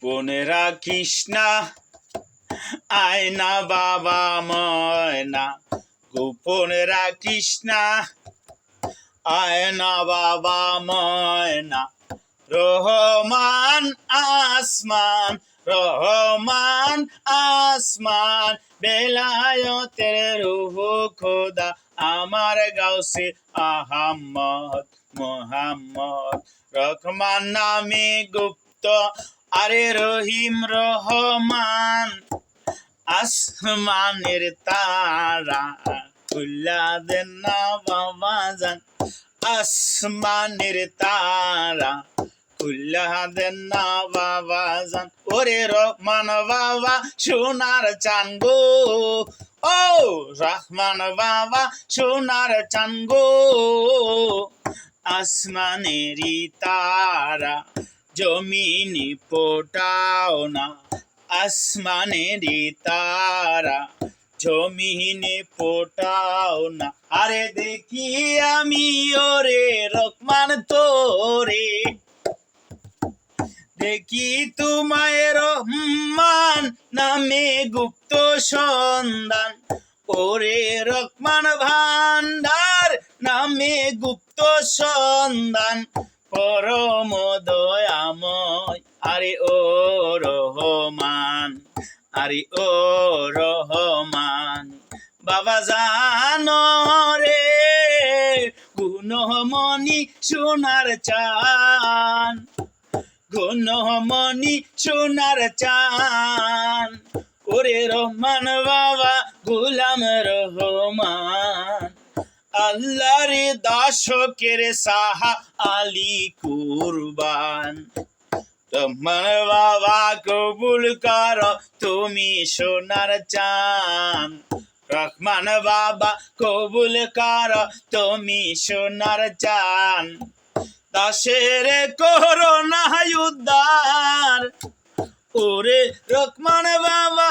গোপনে রাখিস না আয়না বাবা ময়না, গোপনে রাখিস না আয়না বাবা ময়না। রহমান আসমান, রহমান আসমান, বেলায়তের রূহ খোদা আমার গাউসে আহাম্মদ মোহাম্মদ। রহমান নামে গুপ্ত, আরে রহিম রহমান, আসমানের তারা খুল্লা দেন না বাবা জান, আসমানের তারা খুল্লা দেন না বাবা জান। ওরে রহমান বাবা সোনার চান গো, ও রহমান বাবা সোনার চান গো। আসমানেরই তারা জমিনে ফোটাও না, আসমানেরই তারা জমিনে ফোটাও না। আরে দেখি আমি ওরে রহমান তোরে, দেখি তোমায় রহমান নামে গুপ্ত সন্ধান, ওরে রহমান ভান্ডার নামে গুপ্ত সন্ধান। পরম দয়াময় আরে ও রহমান, আরে ও রহমান। বাবা জানো রে গুণমণি সোনার চান, গুণমণি সোনার চান। ওরে রহমান বাবা গোলাম রহমান, আল্লাহর দাসকের সাহা আলী কুরবান। রহমান বাবা কবুল কর তুমি সোনার চান, রহমান বাবা কবুল কর তুমি সোনার চান। দাসের করোনা উদ্ধার, ওরে রহমান বাবা